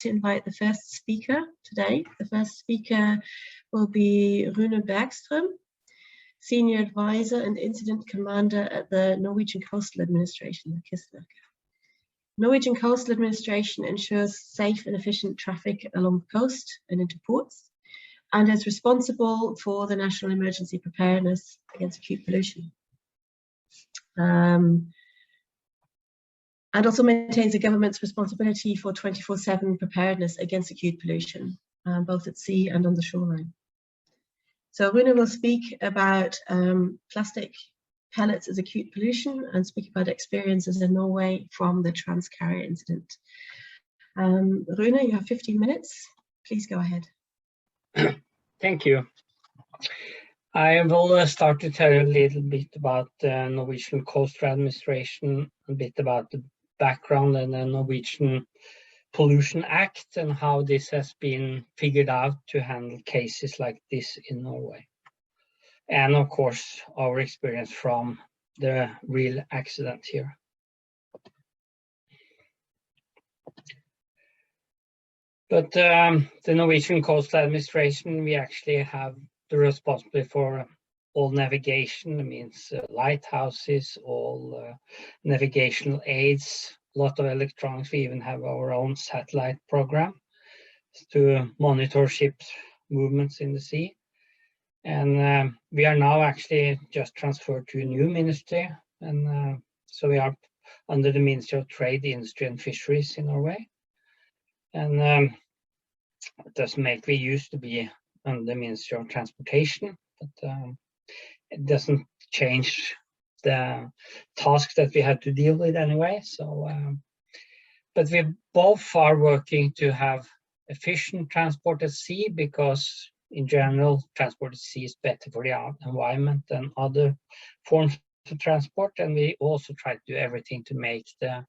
to invite the first speaker today. The first speaker will be Rune Bergstrøm, Senior Advisor and Incident Commander at the Norwegian Coastal Administration, the Kystverket. Norwegian Coastal Administration ensures safe and efficient traffic along the coast and into ports, and is responsible for the national emergency preparedness against acute pollution. And also maintains the government's responsibility for 24/7 preparedness against acute pollution, both at sea and on the shoreline. So Rune will speak about plastic pellets as acute pollution and speak about experiences in Norway from the Transcarrier incident. Rune, you have 15 minutes. Please go ahead. Thank you. I will start to tell you a little bit about the Norwegian Coastal Administration, a bit about the background and the Norwegian Pollution Act and how this has been figured out to handle cases like this in Norway. And of course, our experience from the real accident here. But the Norwegian Coastal Administration, we actually have the responsibility for all navigation. It means lighthouses, all navigational aids, a lot of electronics. We even have our own satellite program to monitor ships' movements in the sea. And we are now actually just transferred to a new ministry. And so we are under the Ministry of Trade, Industry and Fisheries in Norway. And it doesn't make, we used to be under the Ministry of Transportation, but it doesn't change the tasks that we had to deal with anyway. So, but we both are working to have efficient transport at sea, because in general, transport at sea is better for the environment than other forms of transport. And we also try to do everything to make the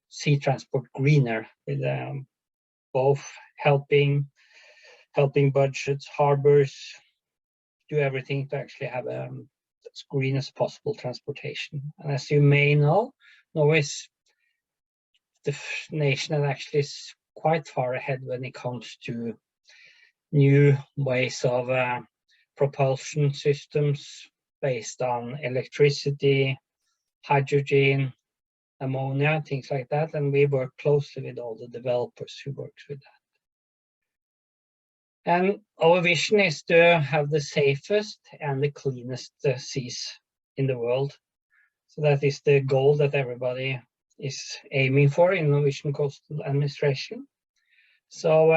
sea transport greener, with both helping budgets, harbors, do everything to actually have as green as possible transportation. And as you may know, Norway is the nation that actually is quite far ahead when it comes to new ways of propulsion systems based on electricity, hydrogen, ammonia, things like that. And we work closely with all the developers who work with that. And our vision is to have the safest and the cleanest seas in the world. So that is the goal that everybody is aiming for in Norwegian Coastal Administration. So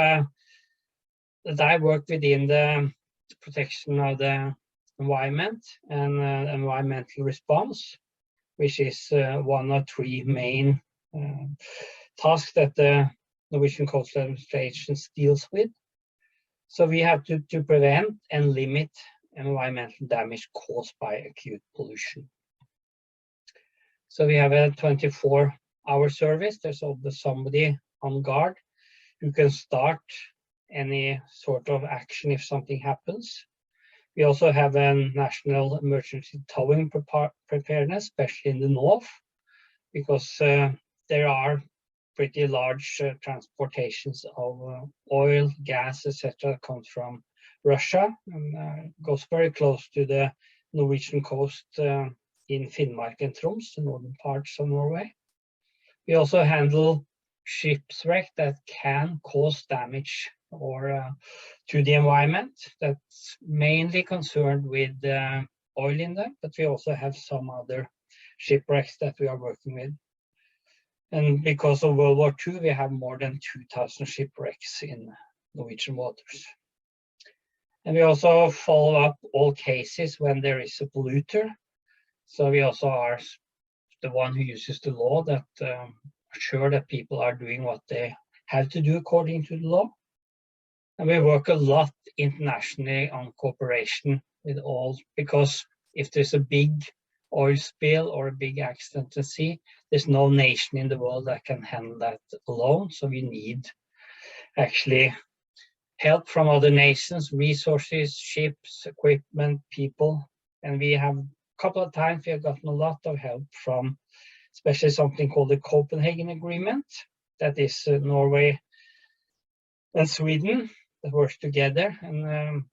that I work within the protection of the environment and environmental response, which is one of three main tasks that the Norwegian Coastal Administration deals with. So we have to prevent and limit environmental damage caused by acute pollution. So we have a 24-hour service. There's always somebody on guard who can start any sort of action if something happens. We also have a national emergency towing preparedness, especially in the north, because there are pretty large transportations of oil, gas, etc. comes from Russia and goes very close to the Norwegian coast in Finnmark and Troms, the northern parts of Norway. We also handle shipwreck that can cause damage or to the environment. That's mainly concerned with oil in them, but we also have some other shipwrecks that we are working with. And because of World War II, we have more than 2,000 shipwrecks in Norwegian waters. And we also follow up all cases when there is a polluter. So we also are the one who uses the law that assure that people are doing what they have to do according to the law. And we work a lot internationally on cooperation with all, because if there's a big oil spill or a big accident at sea, there's no nation in the world that can handle that alone. So we need actually help from other nations, resources, ships, equipment, people. And we have a couple of times we have gotten a lot of help from especially something called the Copenhagen Agreement. That is Norway and Sweden that works together. And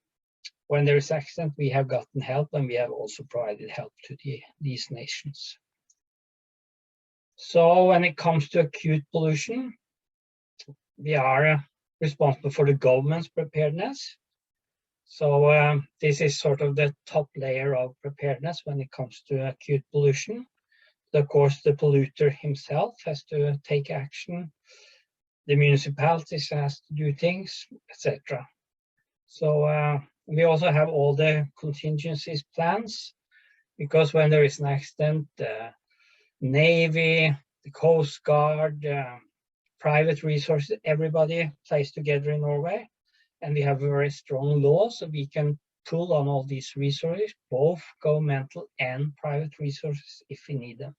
when there is accident, we have gotten help, and we have also provided help to these nations. So when it comes to acute pollution, we are responsible for the government's preparedness. So this is sort of the top layer of preparedness when it comes to acute pollution. Of course, the polluter himself has to take action. The municipalities has to do things, etc. So we also have all the contingencies plans, because when there is an accident, the Navy, the Coast Guard, private resources, everybody plays together in Norway, and we have a very strong law, so we can pull on all these resources, both governmental and private resources, if we need them.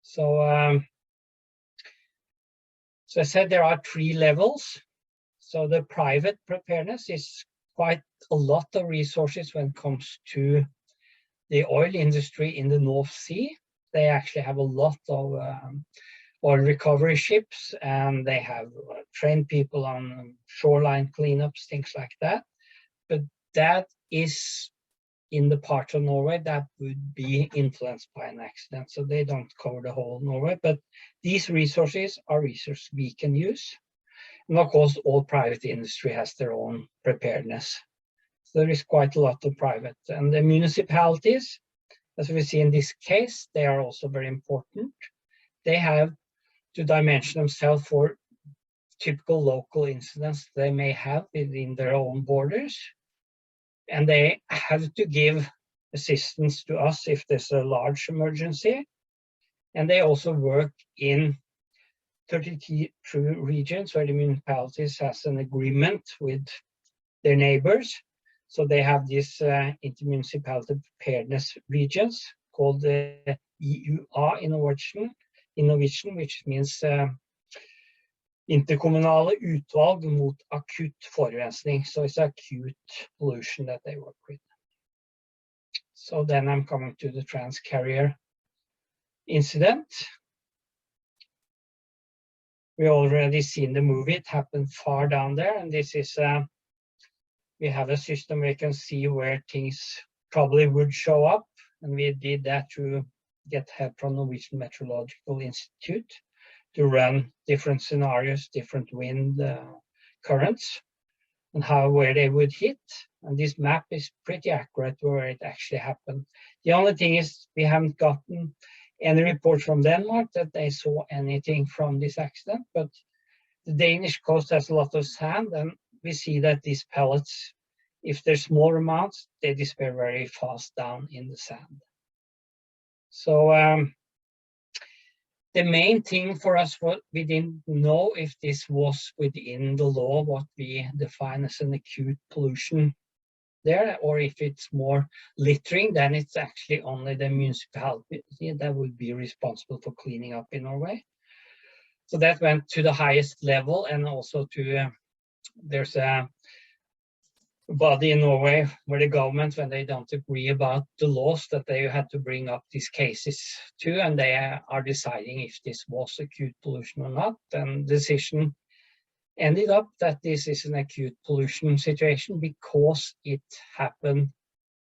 So I said there are 3 levels. So the private preparedness is quite a lot of resources when it comes to the oil industry in the North Sea. They actually have a lot of oil recovery ships, and they have trained people on shoreline cleanups, things like that. But that is in the part of Norway that would be influenced by an accident. So they don't cover the whole Norway, but these resources are resources we can use. And of course, all private industry has their own preparedness. So there is quite a lot of private. And the municipalities, as we see in this case, they are also very important. They have to dimension themselves for typical local incidents they may have within their own borders. And they have to give assistance to us if there's a large emergency. And they also work in 32 regions where the municipalities has an agreement with their neighbors. So they have these intermunicipality preparedness regions called the EUA in Norwegian, which means Interkommunale utvalg mot akut forurensning. So it's acute pollution that they work with. So then I'm coming to the trans-carrier incident. We already seen the movie. It happened far down there, and this is we have a system where you can see where things probably would show up, and we did that to get help from Norwegian Meteorological Institute to run different scenarios, different wind currents, and where they would hit. And this map is pretty accurate where it actually happened. The only thing is we haven't gotten any report from Denmark that they saw anything from this accident, but the Danish coast has a lot of sand, and we see that these pellets, if they're small amounts, they disappear very fast down in the sand. So the main thing for us, what we didn't know if this was within the law, what we define as an acute pollution there, or if it's more littering, then it's actually only the municipality that would be responsible for cleaning up in Norway. So that went to the highest level, and also to, there's a body in Norway where the government, when they don't agree about the laws, that they had to bring up these cases to, and they are deciding if this was acute pollution or not. And the decision ended up that this is an acute pollution situation because it happened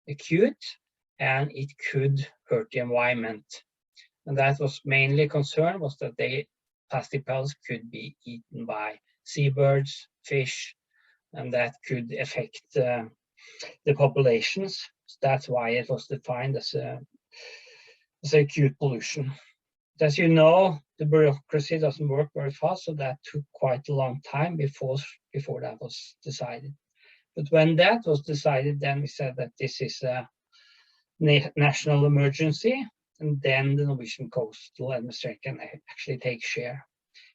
acute and it could hurt the environment. And that was mainly concern, was that the plastic pellets could be eaten by seabirds, fish, and that could affect the populations. So that's why it was defined as acute pollution. But as you know, the bureaucracy doesn't work very fast, so that took quite a long time before that was decided. But when that was decided, then we said that this is a national emergency, and then the Norwegian Coastal Administration can actually take share.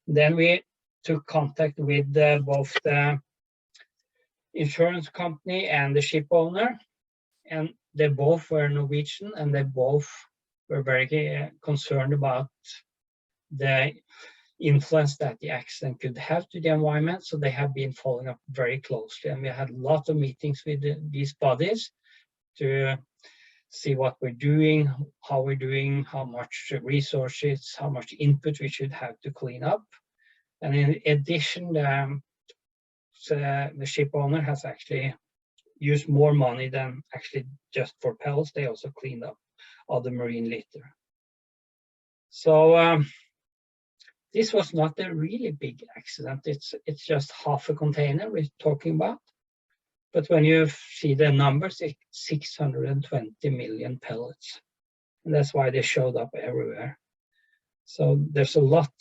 Then we took contact with both the insurance company and the ship owner, and they both were Norwegian, and they both were very concerned about the influence that the accident could have to the environment. So they have been following up very closely, and we had a lot of meetings with these bodies to see what we're doing, how we're doing, how much resources, how much input we should have to clean up. And in addition, the ship owner has actually used more money than actually just for pellets. They also cleaned up all the marine litter. So this was not a really big accident. It's just half a container we're talking about. But when you see the numbers, it's 620 million pellets. And that's why they showed up everywhere. So there's a lot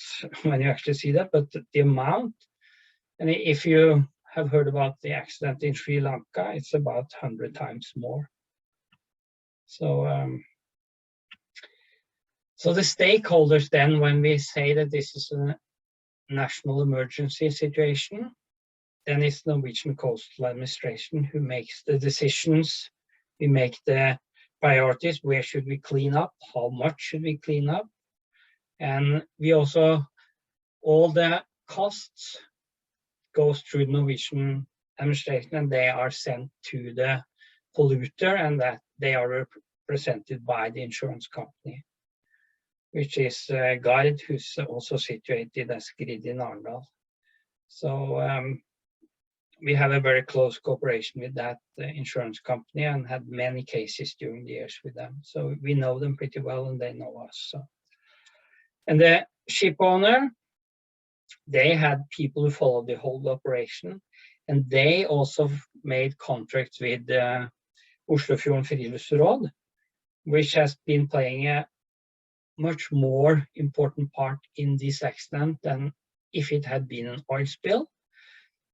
when you actually see that, but the amount, and if you have heard about the accident in Sri Lanka, it's about 100 times more. So, so the stakeholders then, when we say that this is a national emergency situation, then it's Norwegian Coastal Administration who makes the decisions. We make the priorities. Where should we clean up? How much should we clean up? And we also, all the costs goes through Norwegian administration, and they are sent to the polluter, and that they are represented by the insurance company, which is Gard, who's also situated as Grid in Arendal. So we have a very close cooperation with that insurance company and had many cases during the years with them. So we know them pretty well and they know us. So. And the ship owner, they had people who followed the whole operation, and they also made contracts with Oslofjorden Friluftsråd, which has been playing a much more important part in this accident than if it had been an oil spill,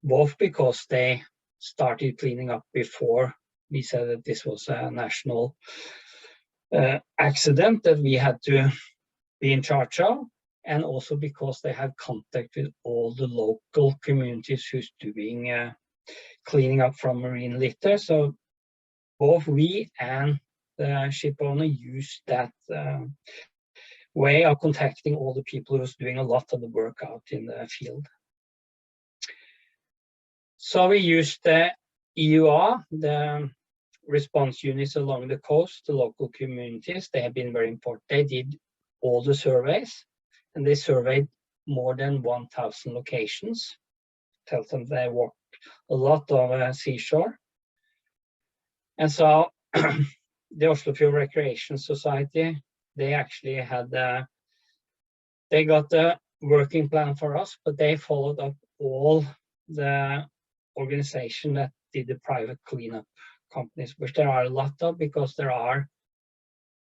both because they started cleaning up before we said that this was a national accident that we had to be in charge of, and also because they have contact with all the local communities who's doing cleaning up from marine litter. So both we and the ship owner used that way of contacting all the people who's doing a lot of the work out in the field. So we used the EUA, the response units along the coast, the local communities. They have been very important. They did all the surveys, and they surveyed more than 1,000 locations. Tells them they walked a lot of seashore. And so the Oslofjord Recreation Society, they actually had, they got the working plan for us, but they followed up all the organization that did the private cleanup companies, which there are a lot of, because there are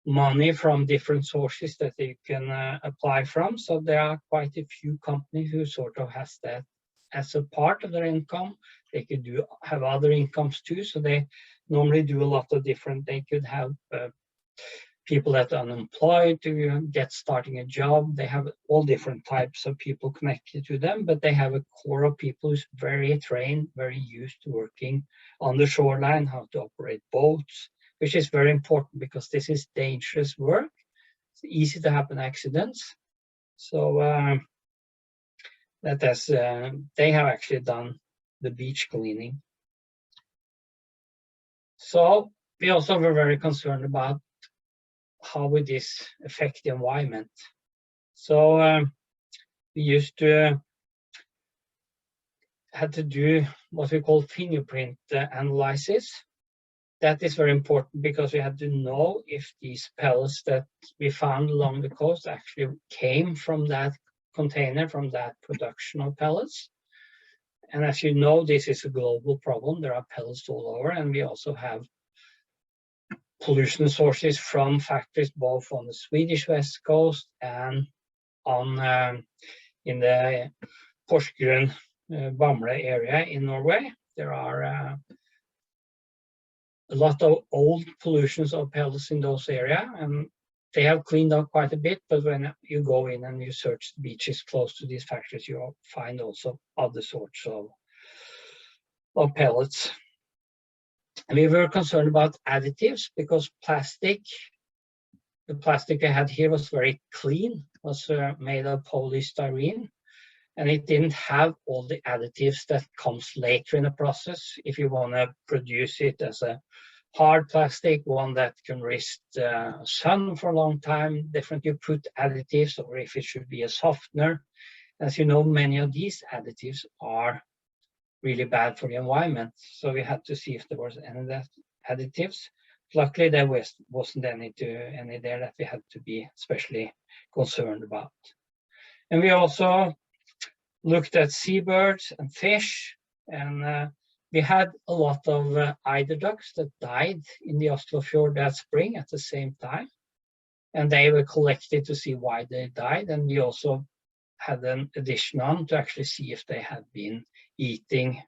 money from different sources that you can apply from. So there are quite a few companies who sort of has that as a part of their income. They could have other incomes too. So they normally do a lot of different, they could have people that are unemployed to get starting a job. They have all different types of people connected to them, but they have a core of people who's very trained, very used to working on the shoreline, how to operate boats, which is very important because this is dangerous work. It's easy to happen accidents. So they have actually done the beach cleaning. So we also were very concerned about how would this affect the environment. So we used to had to do what we call fingerprint analysis. That is very important because we had to know if these pellets that we found along the coast actually came from that container, from that production of pellets. And as you know, this is a global problem. There are pellets all over, and we also have pollution sources from factories both on the Swedish west coast and on in the Porsgrunn, Bamble area in Norway. There are a lot of old pollutions of pellets in those areas, and they have cleaned up quite a bit, but when you go in and you search the beaches close to these factories, you find also other sorts of pellets. And we were concerned about additives because the plastic I had here was very clean, was made of polystyrene, and it didn't have all the additives that comes later in the process. If you want to produce it as a hard plastic, one that can resist sun for a long time, different you put additives, or if it should be a softener. As you know, many of these additives are really bad for the environment. So we had to see if there was any additives. Luckily, there wasn't any there that we had to be especially concerned about. And we also looked at seabirds and fish, and we had a lot of eider ducks that died in the Oslofjord that spring at the same time. And they were collected to see why they died. And we also had an addition on to actually see if they had been eating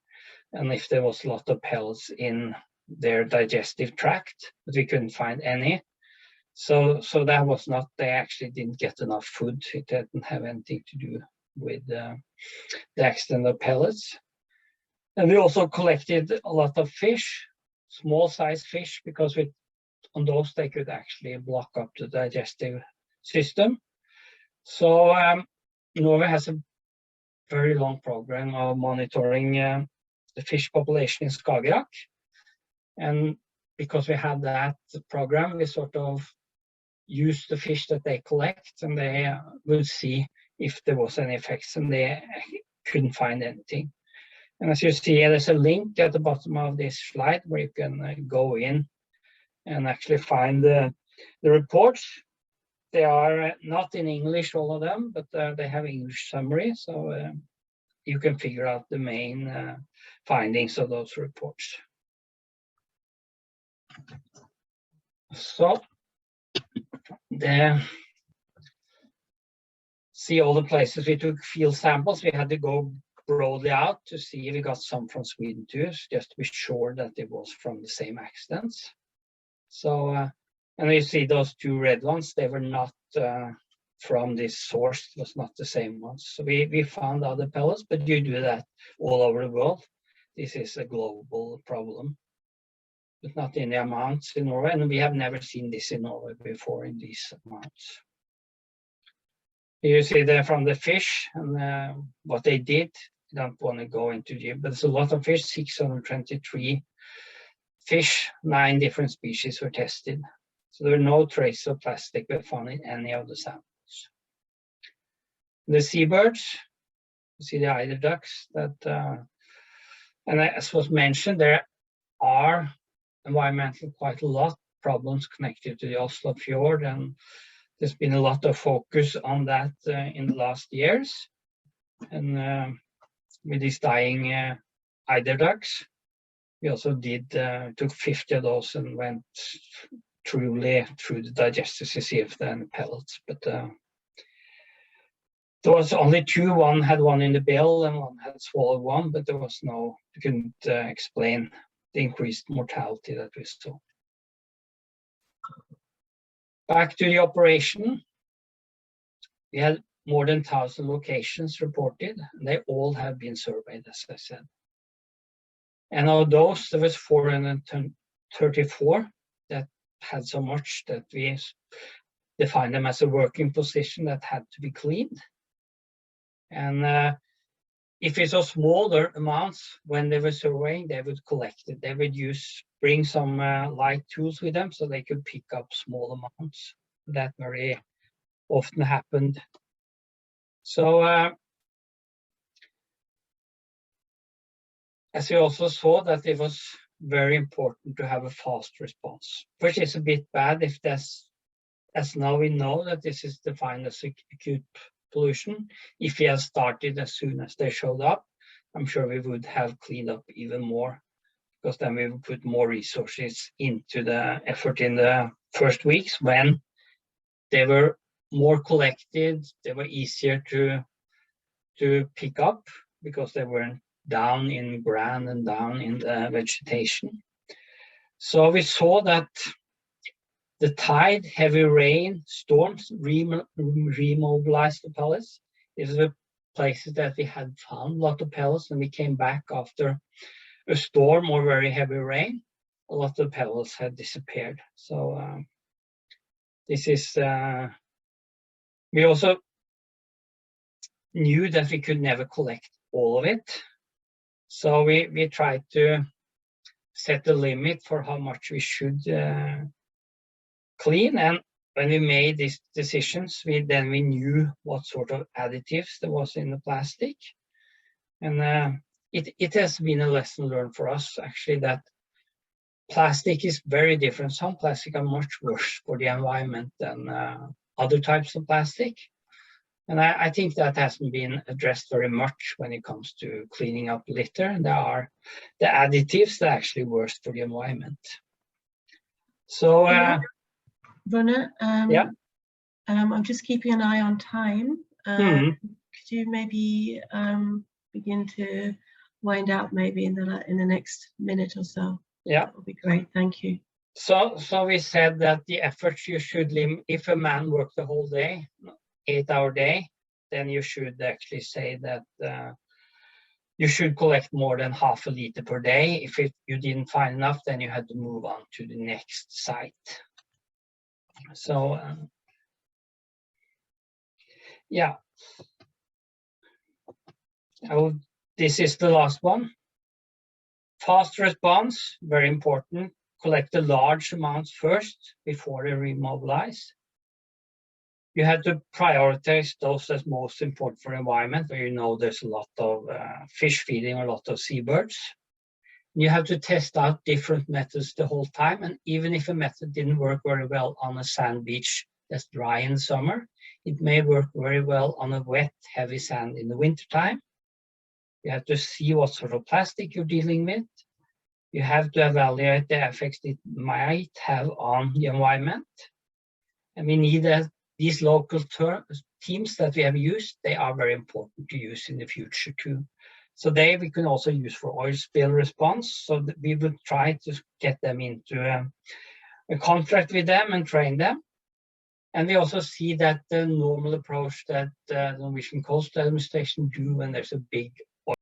and if there was a lot of pellets in their digestive tract, but we couldn't find any. So that was not, they actually didn't get enough food. It didn't have anything to do with the extent of pellets. And we also collected a lot of fish, small size fish, because on those they could actually block up the digestive system. So Norway has a very long program of monitoring the fish population in Skagerrak. And because we had that program, we sort of used the fish that they collect, and they would see if there was any effects, and they couldn't find anything. And as you see, there's a link at the bottom of this slide where you can go in and actually find the reports. They are not in English, all of them, but they have English summary, so you can figure out the main findings of those reports. So see all the places we took field samples. We had to go broadly out to see if we got some from Sweden too, just to be sure that it was from the same accidents. So, and you see those two red ones, they were not from this source, it was not the same ones. So we found other pellets, but you do that all over the world. This is a global problem, but not in the amounts in Norway, and we have never seen this in Norway before in these amounts. You see there from the fish and what they did. I don't want to go into it, but it's a lot of fish, 623 fish, 9 different species were tested. So there were no traces of plastic were found in any of the samples. The seabirds, you see the eider ducks that, and as was mentioned, there are environmental quite a lot problems connected to the Oslofjord, and there's been a lot of focus on that in the last years. And with these dying eider ducks, we also took 50 of those and went truly through the digestive to see if there are any pellets. But there was only 2. One had one in the bill and one had swallowed one, but there was no, we couldn't explain the increased mortality that we saw. Back to the operation, we had more than 1,000 locations reported, and they all have been surveyed, as I said. And of those, there was 434 that had so much that we defined them as a working position that had to be cleaned. And if it was smaller amounts, when they were surveying, they would collect it. They would bring some light tools with them so they could pick up small amounts. That very often happened. So as we also saw, that it was very important to have a fast response, which is a bit bad if that's, as now we know that this is defined as acute pollution. If we had started as soon as they showed up, I'm sure we would have cleaned up even more, because then we would put more resources into the effort in the first weeks when they were more collected, they were easier to pick up because they weren't down in ground and down in the vegetation. So we saw that the tide, heavy rain, storms remobilized the pellets. These were places that we had found a lot of pellets, and we came back after a storm or very heavy rain. A lot of pellets had disappeared. So this is, we also knew that we could never collect all of it. So we tried to set a limit for how much we should clean. And when we made these decisions, we knew what sort of additives there was in the plastic. And it has been a lesson learned for us, actually, that plastic is very different. Some plastic are much worse for the environment than other types of plastic. And I think that hasn't been addressed very much when it comes to cleaning up litter. And there are the additives that are actually worse for the environment. So, Rune, yeah. I'm just keeping an eye on time. Could you maybe begin to wind out maybe in the next minute or so? Yeah, that would be great. Thank you. So we said that the efforts you should limit. If a man worked the whole day, 8-hour day, then you should actually say that you should collect more than half a liter per day. If you didn't find enough, then you had to move on to the next site. So yeah. Oh, this is the last one. Fast response, very important. Collect the large amounts first before they remobilize. You have to prioritize those that's most important for the environment, where you know there's a lot of fish feeding or a lot of seabirds. You have to test out different methods the whole time, and even if a method didn't work very well on a sand beach that's dry in summer, it may work very well on a wet, heavy sand in the wintertime. You have to see what sort of plastic you're dealing with. You have to evaluate the effects it might have on the environment. And we need these local teams that we have used. They are very important to use in the future too. So we can also use for oil spill response. So that we would try to get them into a contract with them and train them. And we also see that the normal approach that the Norwegian Coastal Administration do when there's a big